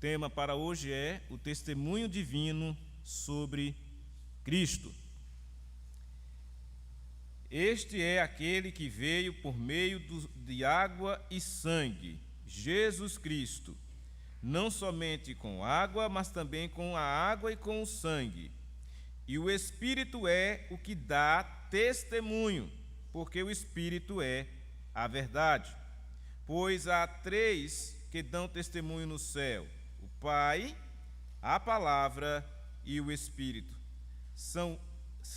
tema para hoje é o testemunho divino sobre Cristo. Este é aquele que veio por meio de água e sangue, Jesus Cristo, não somente com água, mas também com a água e com o sangue. E o Espírito é o que dá testemunho, porque o Espírito é a verdade. Pois há três que dão testemunho no céu: o Pai, a Palavra e o Espírito.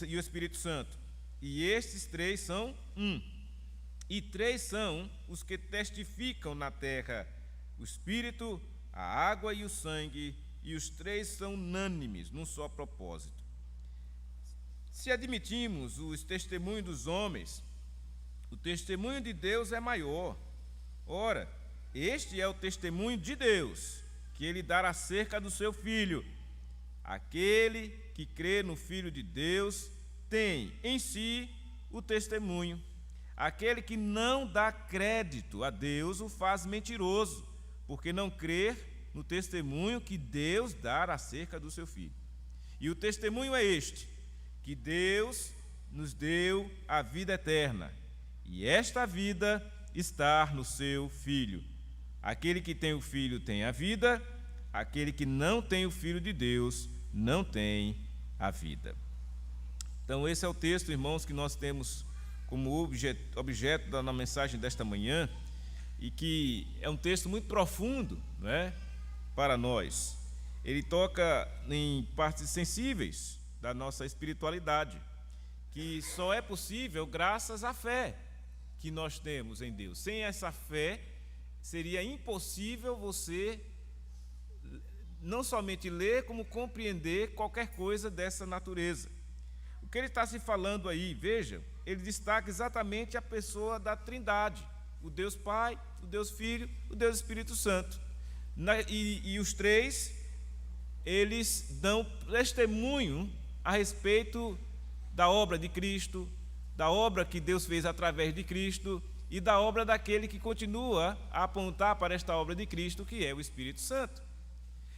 E o Espírito Santo. E estes três são um. E três são os que testificam na terra: o Espírito, a água e o sangue, e os três são unânimes num só propósito. Se admitimos os testemunhos dos homens, o testemunho de Deus é maior. Ora, este é o testemunho de Deus, que ele dará acerca do seu Filho. Aquele que crê no Filho de Deus tem em si o testemunho. Aquele que não dá crédito a Deus o faz mentiroso, porque não crê no testemunho que Deus dá acerca do seu Filho. E o testemunho é este: que Deus nos deu a vida eterna, e esta vida está no seu Filho. Aquele que tem o Filho tem a vida, aquele que não tem o Filho de Deus não tem a vida. Então esse é o texto, irmãos, que nós temos como objeto da mensagem desta manhã, e que é um texto muito profundo, não é, para nós. Ele toca em partes sensíveis da nossa espiritualidade, que só é possível graças à fé que nós temos em Deus. Sem essa fé, seria impossível você não somente ler, como compreender qualquer coisa dessa natureza. O que ele está se falando aí, veja, ele destaca exatamente a pessoa da Trindade: o Deus Pai, o Deus Filho, o Deus Espírito Santo. E os três, eles dão testemunho a respeito da obra de Cristo, da obra que Deus fez através de Cristo e da obra daquele que continua a apontar para esta obra de Cristo, que é o Espírito Santo.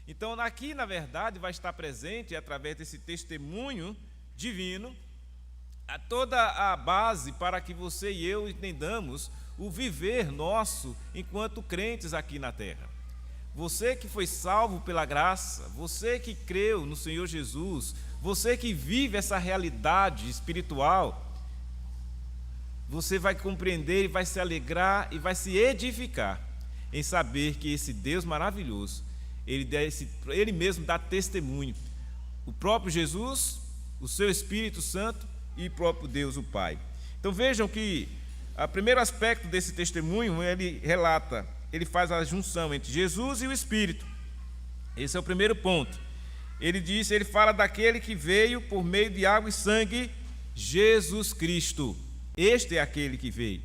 Então, aqui, na verdade, vai estar presente, através desse testemunho divino, toda a base para que você e eu entendamos o viver nosso enquanto crentes aqui na terra. Você que foi salvo pela graça, você que creu no Senhor Jesus, você que vive essa realidade espiritual, você vai compreender e vai se alegrar e vai se edificar em saber que esse Deus maravilhoso, ele mesmo dá testemunho. O próprio Jesus, o seu Espírito Santo e o próprio Deus, o Pai. Então vejam que o primeiro aspecto desse testemunho, ele faz a junção entre Jesus e o Espírito. Esse é o primeiro ponto. Ele fala daquele que veio por meio de água e sangue, Jesus Cristo. Este é aquele que veio.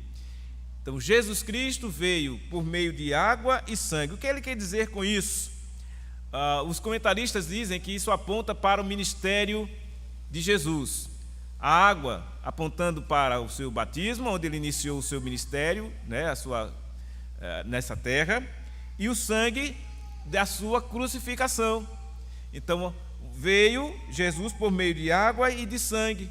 Então, Jesus Cristo veio por meio de água e sangue. O que ele quer dizer com isso? Os comentaristas dizem que isso aponta para o ministério de Jesus. A água apontando para o seu batismo, onde ele iniciou o seu ministério, né, nessa terra, e o sangue da sua crucificação. Então, veio Jesus por meio de água e de sangue.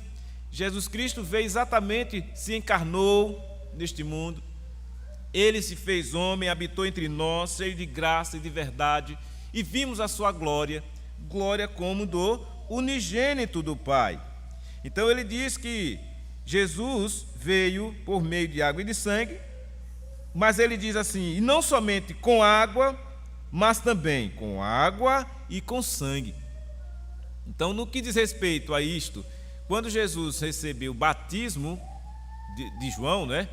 Jesus Cristo veio exatamente, se encarnou neste mundo. Ele se fez homem, habitou entre nós, cheio de graça e de verdade, e vimos a sua glória, glória como do unigênito do Pai. Então ele diz que Jesus veio por meio de água e de sangue, mas ele diz assim: e não somente com água, mas também com água e com sangue. Então, no que diz respeito a isto, quando Jesus recebeu o batismo de João, né?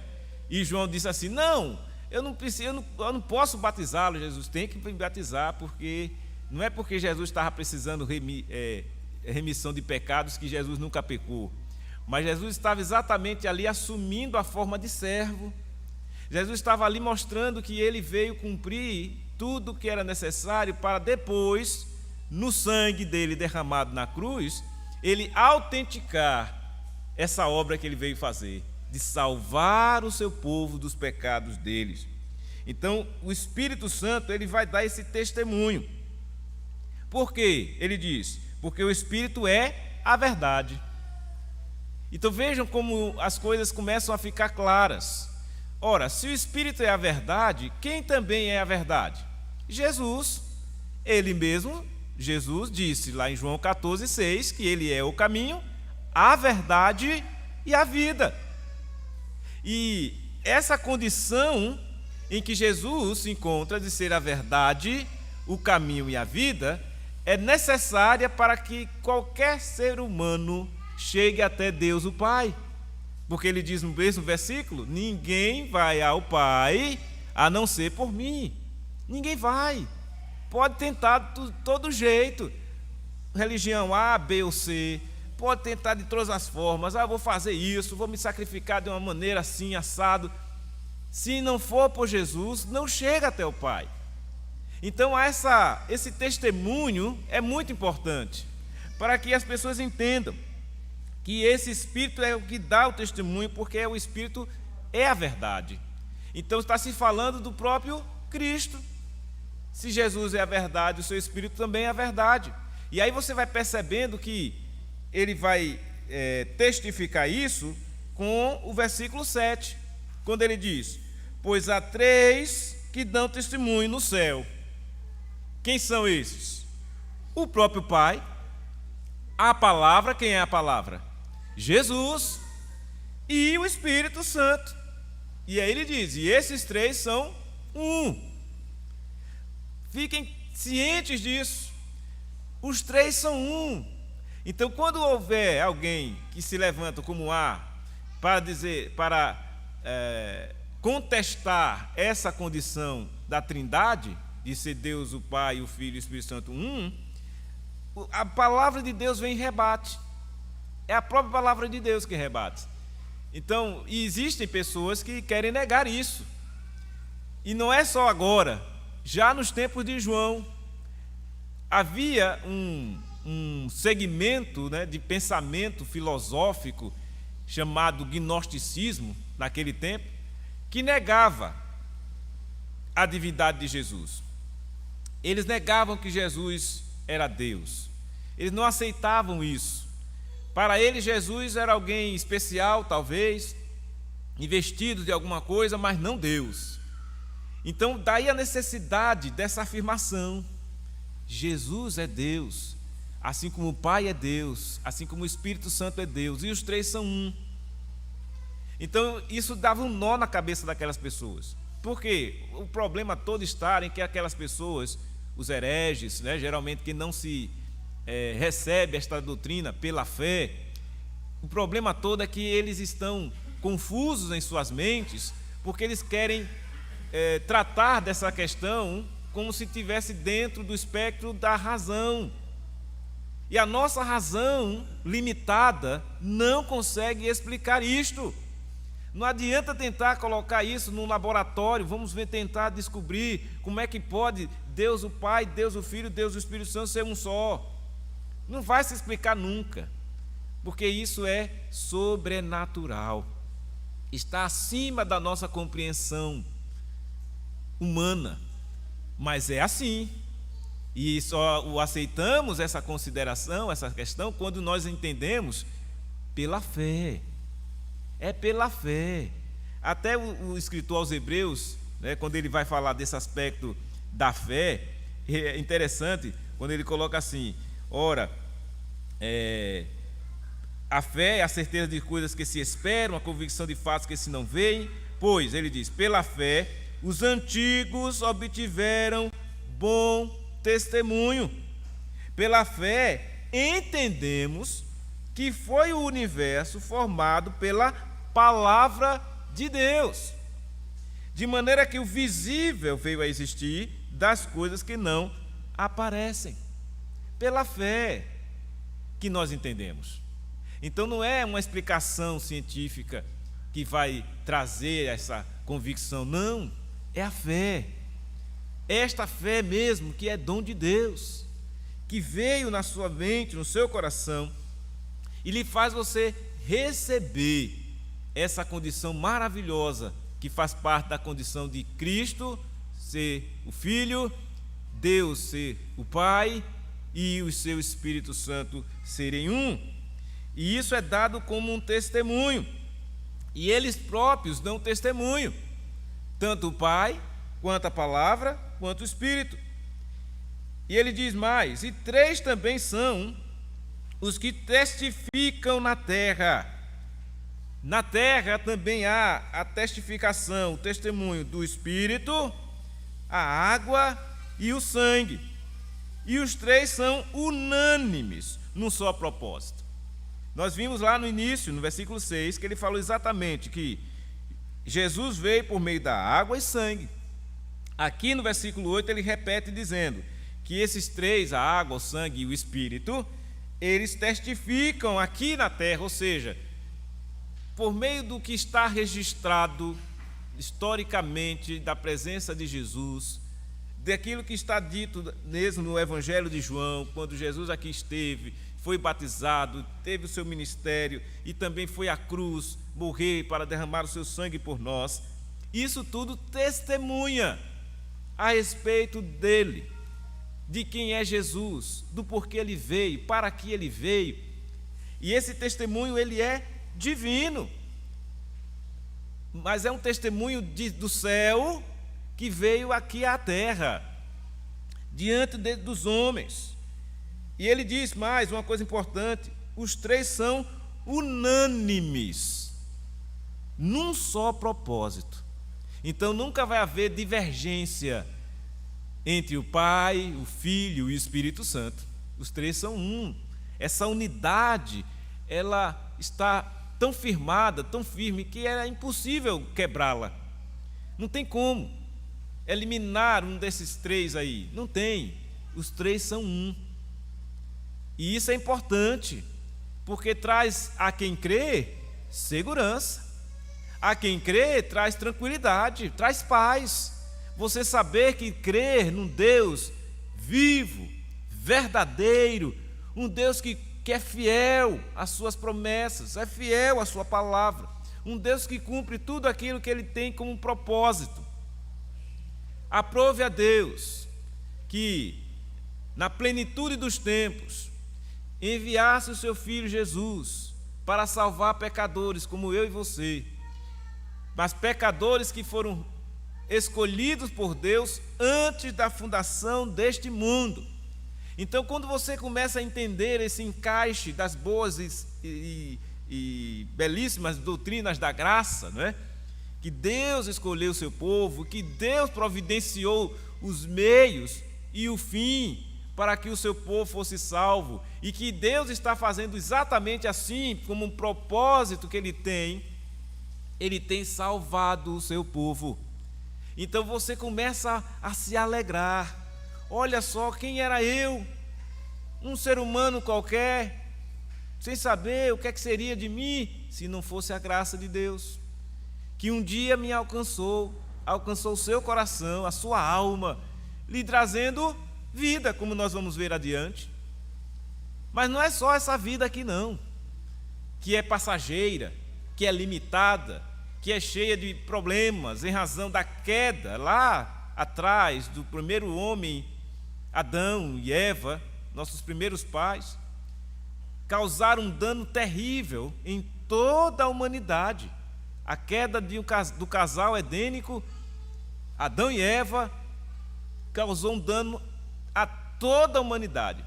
E João disse assim: não, eu não posso batizá-lo. Jesus tem que me batizar, porque não é porque Jesus estava precisando remissão de pecados que Jesus nunca pecou, mas Jesus estava exatamente ali assumindo a forma de servo. Jesus estava ali mostrando que ele veio cumprir tudo o que era necessário para depois, no sangue dele derramado na cruz, ele autenticar essa obra que ele veio fazer, de salvar o seu povo dos pecados deles. Então, o Espírito Santo, ele vai dar esse testemunho. Por quê? Ele diz: porque o Espírito é a verdade. Então vejam como as coisas começam a ficar claras. Ora, se o Espírito é a verdade, quem também é a verdade? Jesus. Ele mesmo, Jesus disse lá em João 14,6 que ele é o caminho, a verdade e a vida. E essa condição em que Jesus se encontra de ser a verdade, o caminho e a vida, é necessária para que qualquer ser humano chegue até Deus o Pai. Porque ele diz no mesmo versículo: ninguém vai ao Pai a não ser por mim. Ninguém vai. Pode tentar de todo jeito, religião A, B ou C, pode tentar de todas as formas. Vou fazer isso, vou me sacrificar de uma maneira assim, assado. Se não for por Jesus, não chega até o Pai. Então esse testemunho é muito importante, para que as pessoas entendam que esse Espírito é o que dá o testemunho, porque o Espírito é a verdade. Então está se falando do próprio Cristo. Se Jesus é a verdade, o seu Espírito também é a verdade. E aí você vai percebendo que ele vai testificar isso com o versículo 7, quando ele diz: pois há 3 que dão testemunho no céu. Quem são esses? O próprio Pai, a palavra. Quem é a palavra? Jesus, e o Espírito Santo. E aí ele diz: e esses 3 são um. Fiquem cientes disso. Os 3 são um. Então, quando houver alguém que se levanta como A para contestar essa condição da Trindade, de ser Deus, o Pai, o Filho e o Espírito Santo um, a palavra de Deus vem e rebate. É a própria palavra de Deus que rebate. Então, existem pessoas que querem negar isso. E não é só agora. Já nos tempos de João, havia um segmento, de pensamento filosófico chamado gnosticismo, naquele tempo, que negava a divindade de Jesus. Eles negavam que Jesus era Deus. Eles não aceitavam isso. Para eles, Jesus era alguém especial, talvez, investido de alguma coisa, mas não Deus. Então, daí a necessidade dessa afirmação: Jesus é Deus, assim como o Pai é Deus, assim como o Espírito Santo é Deus, e os 3 são um. Então, isso dava um nó na cabeça daquelas pessoas. Por quê? O problema todo está em que aquelas pessoas, os hereges, geralmente que não se recebe esta doutrina pela fé, o problema todo é que eles estão confusos em suas mentes, porque eles querem tratar dessa questão como se estivesse dentro do espectro da razão. E a nossa razão limitada não consegue explicar isto. Não adianta tentar colocar isso num laboratório, vamos tentar descobrir como é que pode Deus o Pai, Deus o Filho, Deus o Espírito Santo ser um só. Não vai se explicar nunca, porque isso é sobrenatural. Está acima da nossa compreensão humana, mas é assim. E só o aceitamos, essa consideração, essa questão, quando nós entendemos pela fé. É pela fé. Até o escritor aos Hebreus, quando ele vai falar desse aspecto da fé, é interessante quando ele coloca assim: ora, a fé é a certeza de coisas que se esperam, a convicção de fatos que se não veem, pois, ele diz, pela fé, os antigos obtiveram bom testemunho. Pela fé, entendemos que foi o universo formado pela palavra de Deus, de maneira que o visível veio a existir das coisas que não aparecem. Pela fé que nós entendemos. Então não é uma explicação científica que vai trazer essa convicção, não, é a fé. Esta fé mesmo que é dom de Deus, que veio na sua mente, no seu coração, e lhe faz você receber essa condição maravilhosa que faz parte da condição de Cristo ser o Filho, Deus ser o Pai e o seu Espírito Santo serem um. E isso é dado como um testemunho. E eles próprios dão testemunho, tanto o Pai, quanto a Palavra, quanto o Espírito. E ele diz mais: e 3 também são os que testificam na terra. Na terra também há a testificação, o testemunho do Espírito, a água e o sangue. E os 3 são unânimes num só propósito. Nós vimos lá no início, no versículo 6, que ele falou exatamente que Jesus veio por meio da água e sangue. Aqui no versículo 8 ele repete dizendo que esses 3, a água, o sangue e o Espírito, eles testificam aqui na terra, ou seja, por meio do que está registrado historicamente da presença de Jesus, daquilo que está dito mesmo no Evangelho de João, quando Jesus aqui esteve, foi batizado, teve o seu ministério e também foi à cruz morrer para derramar o seu sangue por nós. Isso tudo testemunha a respeito dele, de quem é Jesus, do porquê ele veio, para que ele veio. E esse testemunho ele é divino, mas é um testemunho do céu que veio aqui à terra, diante dos homens. E ele diz mais uma coisa importante: os 3 são unânimes, num só propósito. Então nunca vai haver divergência entre o Pai, o Filho e o Espírito Santo. Os 3 são um. Essa unidade, ela está tão firmada, tão firme, que é impossível quebrá-la. Não tem como eliminar um desses 3 aí. Não tem. Os 3 são um. E isso é importante, porque traz a quem crê segurança. A quem crê traz tranquilidade, traz paz. Você saber que crer num Deus vivo, verdadeiro, um Deus que é fiel às suas promessas, é fiel à sua palavra, um Deus que cumpre tudo aquilo que ele tem como propósito. Aprove a Deus que, na plenitude dos tempos, enviasse o seu Filho Jesus para salvar pecadores como eu e você, mas pecadores que foram escolhidos por Deus antes da fundação deste mundo. Então, quando você começa a entender esse encaixe das boas e belíssimas doutrinas da graça, não é? Que Deus escolheu o seu povo, que Deus providenciou os meios e o fim para que o seu povo fosse salvo, e que Deus está fazendo exatamente assim, como um propósito que Ele tem salvado o seu povo. Então você começa a se alegrar. Olha só, quem era eu? Um ser humano qualquer, sem saber o que é que seria de mim, se não fosse a graça de Deus, que um dia me alcançou o seu coração, a sua alma, lhe trazendo vida, como nós vamos ver adiante. Mas não é só essa vida aqui não, que é passageira, que é limitada, que é cheia de problemas em razão da queda lá atrás do primeiro homem, Adão e Eva, nossos primeiros pais, causaram um dano terrível em toda a humanidade. A queda do casal edênico, Adão e Eva, causou um dano a toda a humanidade.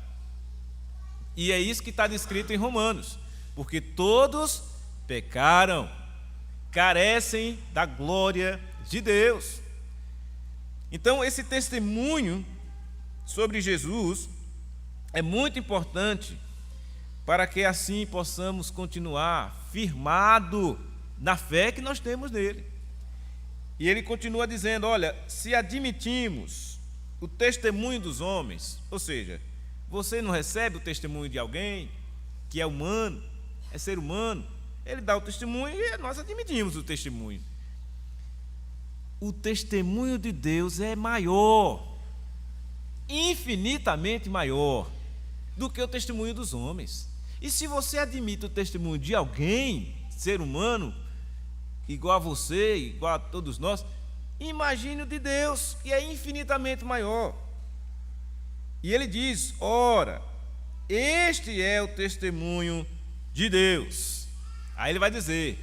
E é isso que está descrito em Romanos, porque todos pecaram, carecem da glória de Deus. Então, esse testemunho sobre Jesus é muito importante para que assim possamos continuar firmado na fé que nós temos nele. E ele continua dizendo: olha, se admitimos o testemunho dos homens, ou seja, você não recebe o testemunho de alguém que é humano, é ser humano, ele dá o testemunho e nós admitimos o testemunho. O testemunho de Deus é maior, infinitamente maior do que o testemunho dos homens. E se você admite o testemunho de alguém, ser humano, igual a você, igual a todos nós, imagine o de Deus, que é infinitamente maior. E ele diz: ora, este é o testemunho de Deus. Aí ele vai dizer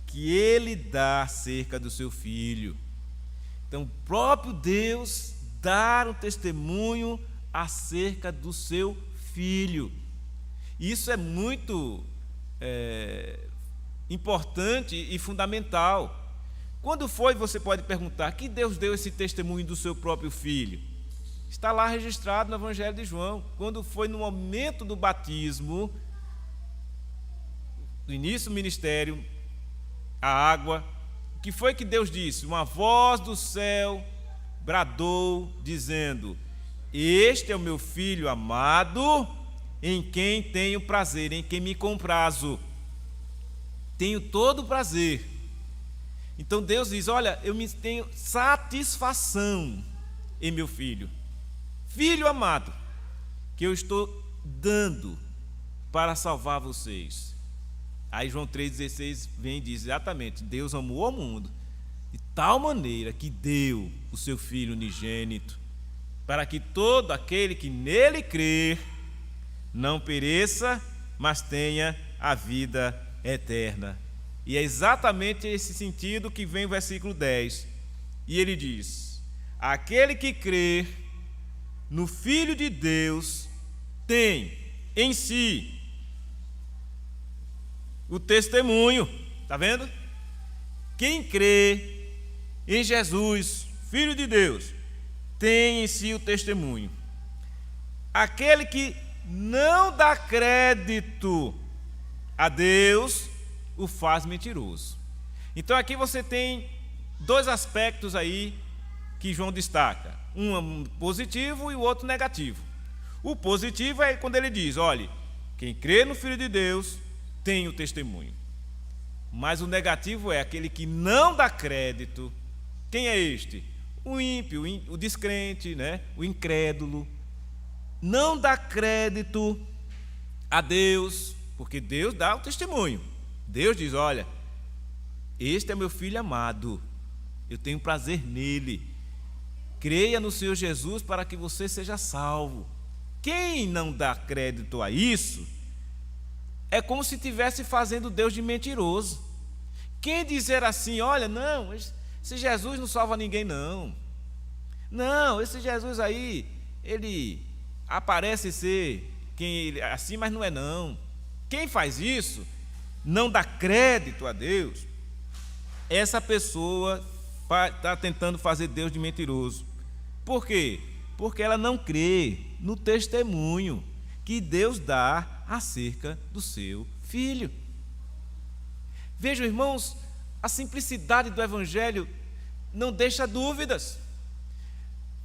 que ele dá acerca do seu filho. Então, o próprio Deus dá um testemunho acerca do seu filho. Isso é muito importante e fundamental. Quando foi, você pode perguntar, que Deus deu esse testemunho do seu próprio filho? Está lá registrado no Evangelho de João. Quando foi no momento do batismo, no início do ministério, a água, o que foi que Deus disse? Uma voz do céu bradou, dizendo: este é o meu filho amado, em quem tenho prazer, em quem me comprazo. Tenho todo o prazer. Então Deus diz: olha, eu tenho satisfação em meu filho. Filho amado, que eu estou dando para salvar vocês. Aí João 3,16 vem e diz exatamente: Deus amou o mundo de tal maneira que deu o seu Filho unigênito, para que todo aquele que nele crer não pereça, mas tenha a vida eterna. E é exatamente esse sentido que vem o versículo 10. E ele diz: aquele que crer no Filho de Deus tem em si o testemunho. Está vendo? Quem crê em Jesus, Filho de Deus, tem em si o testemunho. Aquele que não dá crédito a Deus o faz mentiroso. Então aqui você tem dois aspectos aí que João destaca, um positivo e o outro negativo. O positivo é quando ele diz: olhe, quem crê no Filho de Deus tem o testemunho. Mas o negativo é aquele que não dá crédito. Quem é este? O ímpio, o descrente, né? O incrédulo. Não dá crédito a Deus, porque Deus dá o testemunho. Deus diz: olha, este é meu filho amado, eu tenho prazer nele. Creia no Senhor Jesus para que você seja salvo. Quem não dá crédito a isso é como se estivesse fazendo Deus de mentiroso. Quem dizer assim: olha, não, esse Jesus não salva ninguém, não. Não, esse Jesus aí, ele aparece ser quem ele é assim, mas não é não. Quem faz isso, não dá crédito a Deus, essa pessoa está tentando fazer Deus de mentiroso. Por quê? Porque ela não crê no testemunho que Deus dá acerca do seu filho. Vejam, irmãos, a simplicidade do Evangelho não deixa dúvidas.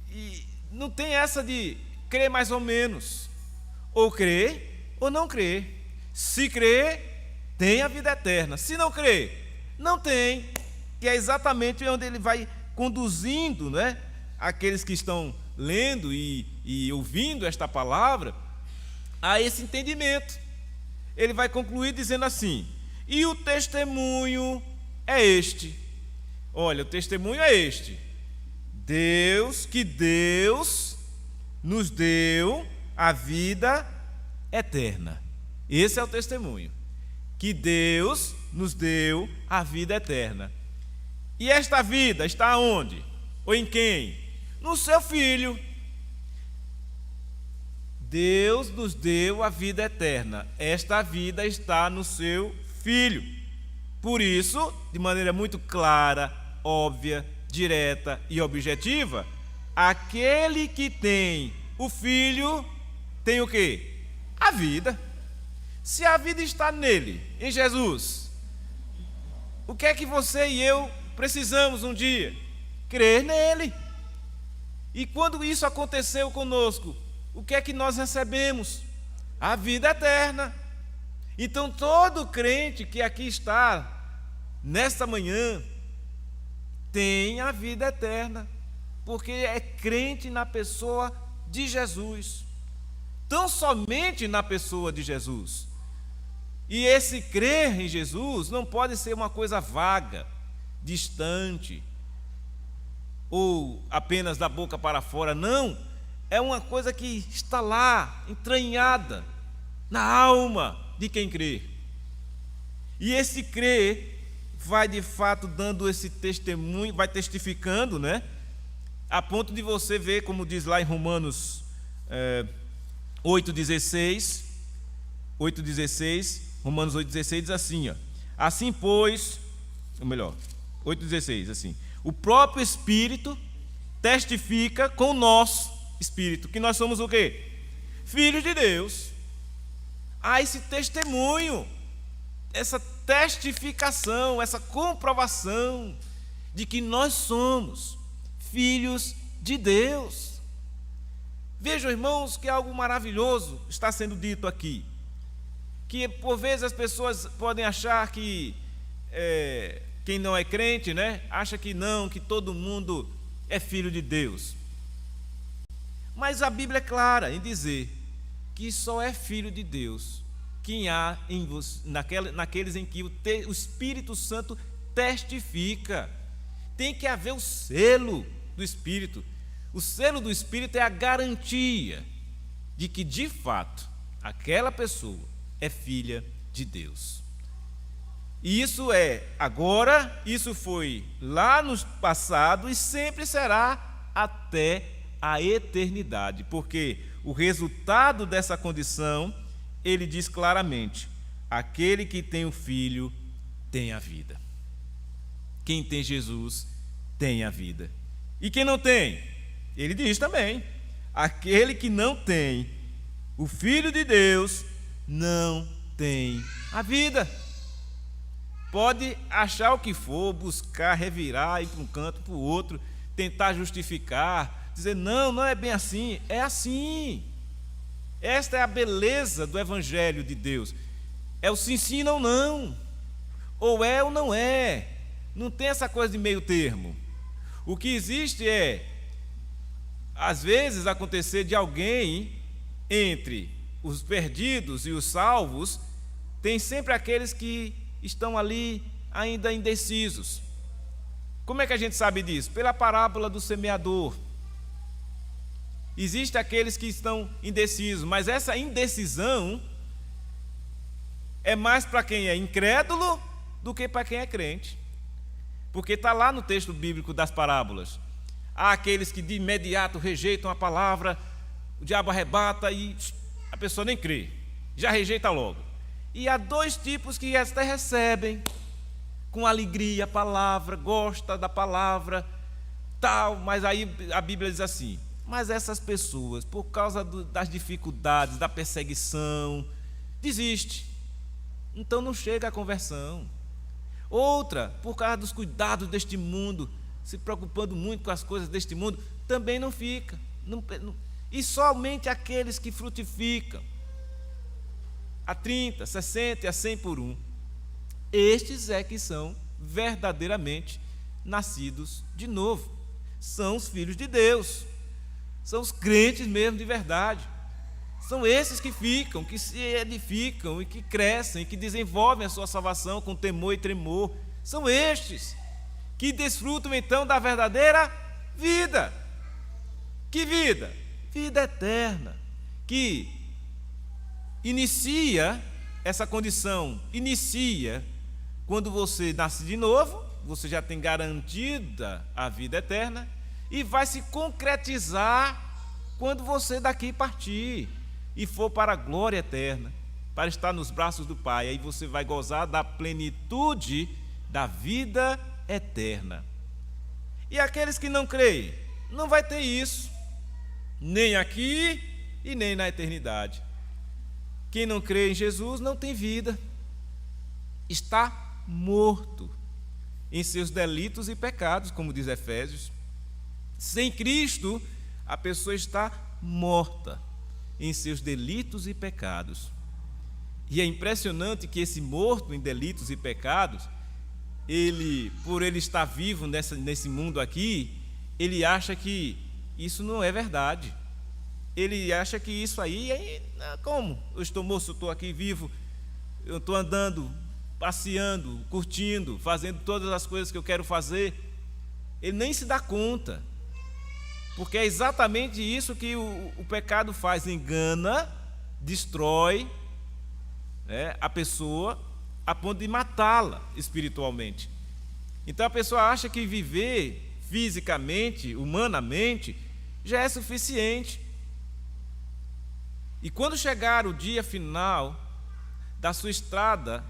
E não tem essa de crer mais ou menos. Ou crer ou não crer. Se crer, tem a vida eterna. Se não crer, não tem. E é exatamente onde ele vai conduzindo, né, aqueles que estão lendo e ouvindo esta palavra a esse entendimento. Ele vai concluir dizendo assim: e o testemunho é este. Olha, o testemunho é este: Deus nos deu a vida eterna. Esse é o testemunho, que Deus nos deu a vida eterna. E esta vida está onde? Ou em quem? No seu Filho. Deus nos deu a vida eterna. Esta vida está no seu Filho. Por isso, de maneira muito clara, óbvia, direta e objetiva, aquele que tem o Filho tem o quê? A vida. Se a vida está nele, em Jesus, o que é que você e eu precisamos um dia? Crer nele. E quando isso aconteceu conosco, o que é que nós recebemos? A vida eterna. Então todo crente que aqui está nesta manhã tem a vida eterna, porque é crente na pessoa de Jesus, tão somente na pessoa de Jesus. E esse crer em Jesus não pode ser uma coisa vaga, distante, ou apenas da boca para fora, não. é uma coisa que está lá, entranhada na alma de quem crê. E esse crer vai de fato dando esse testemunho, vai testificando, né? A ponto de você ver, como diz lá em Romanos 8,16, Romanos 8,16 diz assim, ó, assim pois, ou melhor, 8,16, assim, o próprio Espírito testifica com o nosso Espírito, que nós somos o quê? Filhos de Deus. Há esse testemunho, essa testificação, essa comprovação de que nós somos filhos de Deus. Vejam, irmãos, que algo maravilhoso está sendo dito aqui, que por vezes as pessoas podem achar que quem não é crente, né, acha que não, que todo mundo é filho de Deus. Mas a Bíblia é clara em dizer que só é filho de Deus quem há em você, naqueles em que o Espírito Santo testifica. Tem que haver o selo do Espírito. O selo do Espírito é a garantia de que, de fato, aquela pessoa é filha de Deus. E isso é agora, isso foi lá no passado e sempre será até a eternidade, porque o resultado dessa condição, ele diz claramente: aquele que tem o Filho tem a vida. Quem tem Jesus tem a vida. E quem não tem? Ele diz também: aquele que não tem o Filho de Deus não tem a vida. Pode achar o que for, buscar, revirar, ir para um canto, para o outro, tentar justificar, dizer, não é bem assim. É assim. Esta é a beleza do Evangelho de Deus. É o sim ou não. Ou é ou não é. Não tem essa coisa de meio termo. O que existe é, às vezes, acontecer de alguém, entre os perdidos e os salvos, tem sempre aqueles que estão ali ainda indecisos. Como é que a gente sabe disso? Pela parábola do semeador. Existem aqueles que estão indecisos, mas essa indecisão é mais para quem é incrédulo do que para quem é crente. Porque está lá no texto bíblico das parábolas. Há aqueles que de imediato rejeitam a palavra, o diabo arrebata e a pessoa nem crê, já rejeita logo. E há dois tipos que até recebem com alegria a palavra, gosta da palavra, tal, mas aí a Bíblia diz assim: mas essas pessoas, por causa das dificuldades, da perseguição, desiste. Então não chega à conversão. Outra, por causa dos cuidados deste mundo, se preocupando muito com as coisas deste mundo, também não fica. E somente aqueles que frutificam a 30, 60 e a 100 por um, estes é que são verdadeiramente nascidos de novo. São os filhos de Deus. São os crentes mesmo de verdade. São esses que ficam, que se edificam e que crescem, que desenvolvem a sua salvação com temor e tremor. São estes que desfrutam então da verdadeira vida. Que vida? Vida eterna, que inicia essa condição, inicia quando você nasce de novo, você já tem garantida a vida eterna, e vai se concretizar quando você daqui partir e for para a glória eterna, para estar nos braços do Pai. Aí você vai gozar da plenitude da vida eterna. E aqueles que não creem, não vai ter isso, nem aqui e nem na eternidade. Quem não crê em Jesus não tem vida, está morto em seus delitos e pecados, como diz Efésios. Sem Cristo, a pessoa está morta em seus delitos e pecados. E é impressionante que esse morto em delitos e pecados, por ele estar vivo nesse mundo aqui, ele acha que isso não é verdade. Ele acha que isso aí, como? Eu estou moço, eu estou aqui vivo, eu estou andando, passeando, curtindo, fazendo todas as coisas que eu quero fazer. Ele nem se dá conta Porque é exatamente isso que o pecado faz: engana, destrói, a pessoa a ponto de matá-la espiritualmente. Então a pessoa acha que viver fisicamente, humanamente, já é suficiente. E quando chegar o dia final da sua estrada,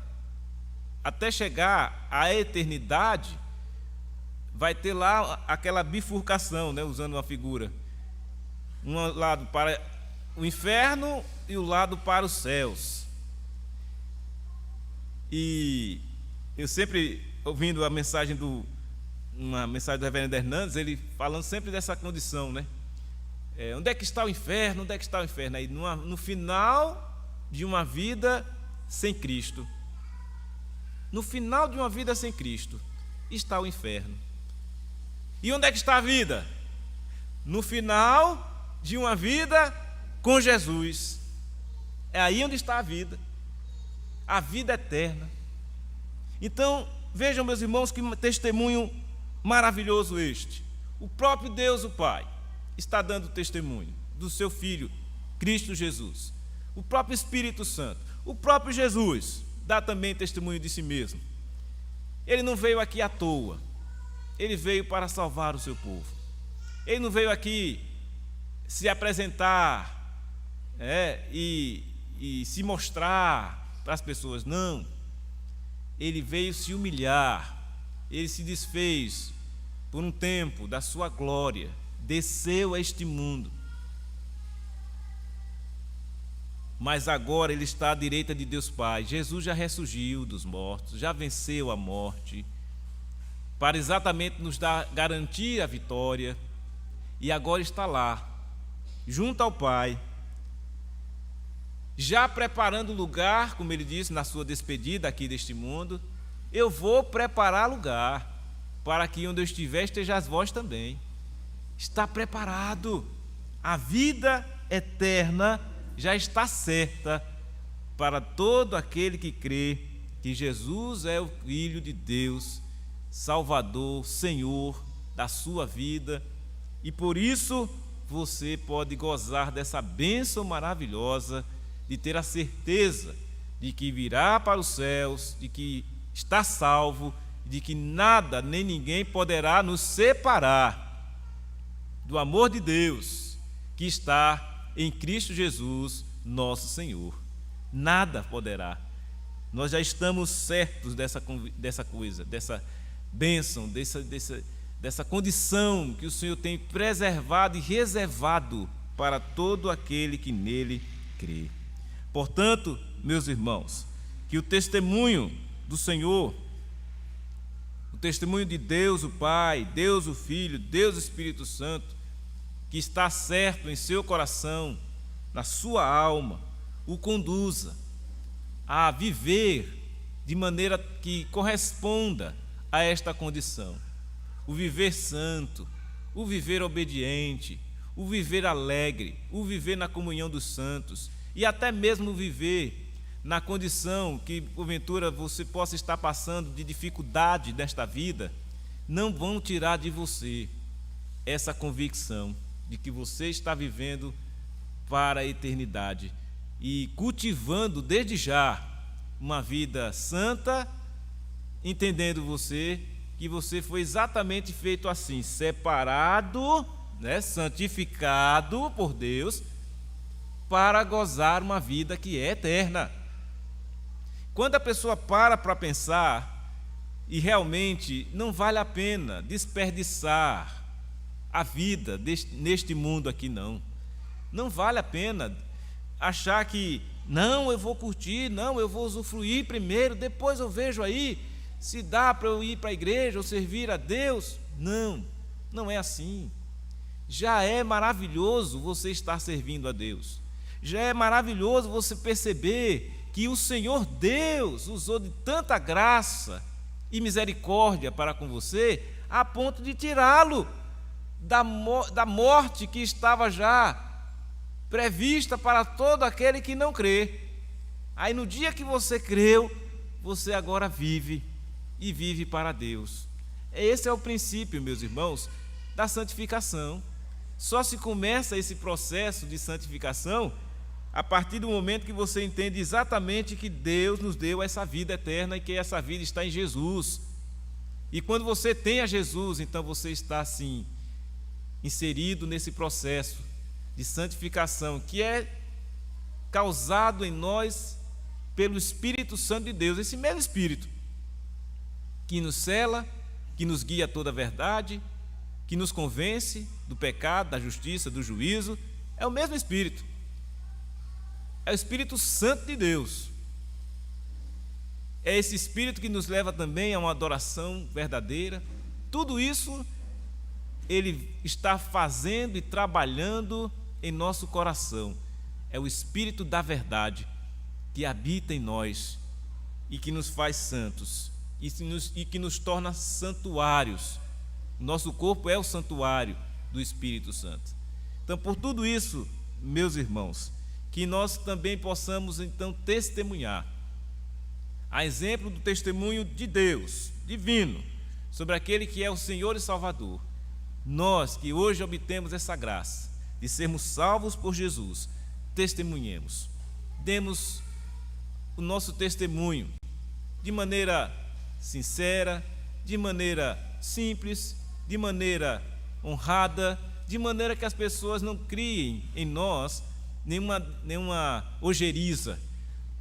até chegar à eternidade, vai ter lá aquela bifurcação, usando uma figura. Um lado para o inferno e o lado para os céus. E eu sempre, ouvindo uma mensagem do reverendo Hernandes, ele falando sempre dessa condição, onde é que está o inferno? Onde é que está o inferno? Aí no final de uma vida sem Cristo. No final de uma vida sem Cristo está o inferno. E onde é que está a vida? No final de uma vida com Jesus. É aí onde está a vida eterna. Então, vejam, meus irmãos, que testemunho maravilhoso este. O próprio Deus, o Pai, está dando testemunho do seu Filho, Cristo Jesus. O próprio Espírito Santo, o próprio Jesus, dá também testemunho de si mesmo. Ele não veio aqui à toa. Ele veio para salvar o seu povo. Ele não veio aqui se apresentar e se mostrar para as pessoas, não. Ele veio se humilhar. Ele se desfez por um tempo da sua glória, desceu a este mundo. Mas agora ele está à direita de Deus Pai. Jesus já ressurgiu dos mortos, já venceu a morte, para exatamente nos garantir a vitória, e agora está lá, junto ao Pai, já preparando lugar, como ele disse na sua despedida aqui deste mundo: eu vou preparar lugar, para que onde eu estiver estejais vós também. Está preparado, a vida eterna já está certa para todo aquele que crê que Jesus é o Filho de Deus, Salvador, Senhor da sua vida, e por isso você pode gozar dessa bênção maravilhosa de ter a certeza de que virá para os céus, de que está salvo, de que nada nem ninguém poderá nos separar do amor de Deus que está em Cristo Jesus, nosso Senhor. Nada poderá. Nós já estamos certos dessa coisa, dessa bênção, dessa condição que o Senhor tem preservado e reservado para todo aquele que nele crê. Portanto, meus irmãos, que o testemunho do Senhor, o testemunho de Deus o Pai, Deus o Filho, Deus o Espírito Santo, que está certo em seu coração, na sua alma, o conduza a viver de maneira que corresponda a esta condição. O viver santo, o viver obediente, o viver alegre, o viver na comunhão dos santos, e até mesmo viver na condição que, porventura, você possa estar passando de dificuldade nesta vida, não vão tirar de você essa convicção de que você está vivendo para a eternidade e cultivando desde já uma vida santa, entendendo você que você foi exatamente feito assim, separado, santificado por Deus, para gozar uma vida que é eterna. Quando a pessoa para pensar, e realmente não vale a pena desperdiçar a vida neste mundo aqui, não vale a pena achar que não, eu vou curtir, não, eu vou usufruir primeiro, depois eu vejo aí se dá para eu ir para a igreja ou servir a Deus. Não é assim. Já é maravilhoso você estar servindo a Deus, já é maravilhoso você perceber que o Senhor Deus usou de tanta graça e misericórdia para com você, a ponto de tirá-lo da morte que estava já prevista para todo aquele que não crê. Aí no dia que você creu, você agora vive, e vive para Deus. Esse é o princípio, meus irmãos, da santificação. Só se começa esse processo de santificação a partir do momento que você entende exatamente que Deus nos deu essa vida eterna e que essa vida está em Jesus. E quando você tem a Jesus, então você está assim, inserido nesse processo de santificação que é causado em nós pelo Espírito Santo de Deus, esse mesmo Espírito que nos cela, que nos guia a toda a verdade, que nos convence do pecado, da justiça, do juízo. É o mesmo Espírito. É o Espírito Santo de Deus. É esse Espírito que nos leva também a uma adoração verdadeira. Tudo isso Ele está fazendo e trabalhando em nosso coração. É o Espírito da verdade que habita em nós e que nos faz santos e que nos torna santuários. Nosso corpo é o santuário do Espírito Santo. Então, por tudo isso, meus irmãos, que nós também possamos então testemunhar, a exemplo do testemunho de Deus, divino, sobre aquele que é o Senhor e Salvador. Nós que hoje obtemos essa graça de sermos salvos por Jesus, testemunhemos, demos o nosso testemunho de maneira sincera, de maneira simples, de maneira honrada, de maneira que as pessoas não criem em nós nenhuma ojeriza,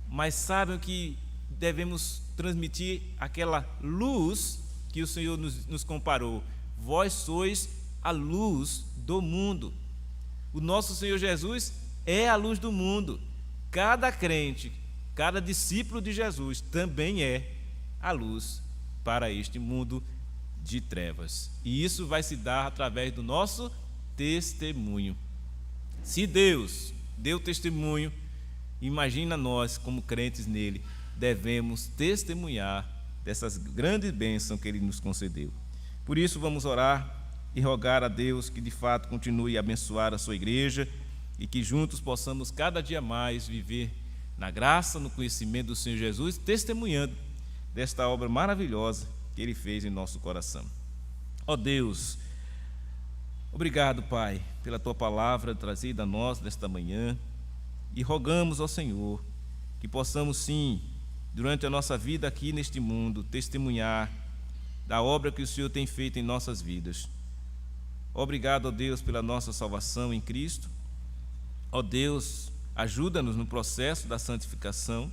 mas saibam que devemos transmitir aquela luz que o Senhor nos comparou. Vós sois a luz do mundo. O nosso Senhor Jesus é a luz do mundo. Cada crente, cada discípulo de Jesus também é a luz para este mundo de trevas. E isso vai se dar através do nosso testemunho. Se Deus deu testemunho, imagina nós, como crentes nele, devemos testemunhar dessas grandes bênçãos que ele nos concedeu. Por isso vamos orar e rogar a Deus que de fato continue a abençoar a sua igreja e que juntos possamos cada dia mais viver na graça, no conhecimento do Senhor Jesus, testemunhando desta obra maravilhosa que Ele fez em nosso coração. Ó Deus, obrigado, Pai, pela Tua palavra trazida a nós nesta manhã, e rogamos ao Senhor que possamos sim, durante a nossa vida aqui neste mundo, testemunhar da obra que o Senhor tem feito em nossas vidas. Obrigado, ó Deus, pela nossa salvação em Cristo. Ó Deus, ajuda-nos no processo da santificação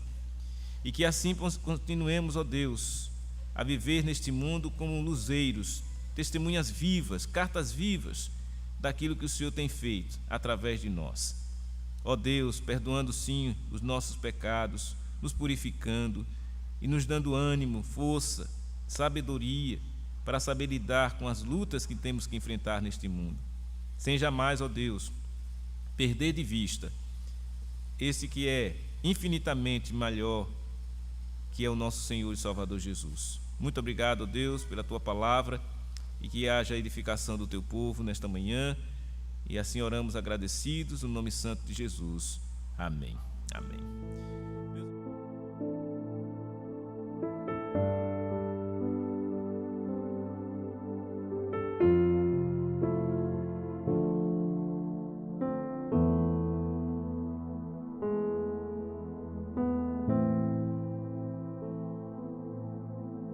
e que assim continuemos, ó Deus, a viver neste mundo como luzeiros, testemunhas vivas, cartas vivas daquilo que o Senhor tem feito através de nós. Ó Deus, perdoando sim os nossos pecados, nos purificando e nos dando ânimo, força, sabedoria para saber lidar com as lutas que temos que enfrentar neste mundo, sem jamais, ó Deus, perder de vista esse que é infinitamente maior, que é o nosso Senhor e Salvador Jesus. Muito obrigado, ó Deus, pela Tua palavra e que haja a edificação do Teu povo nesta manhã, e assim oramos agradecidos no nome santo de Jesus. Amém. Amém.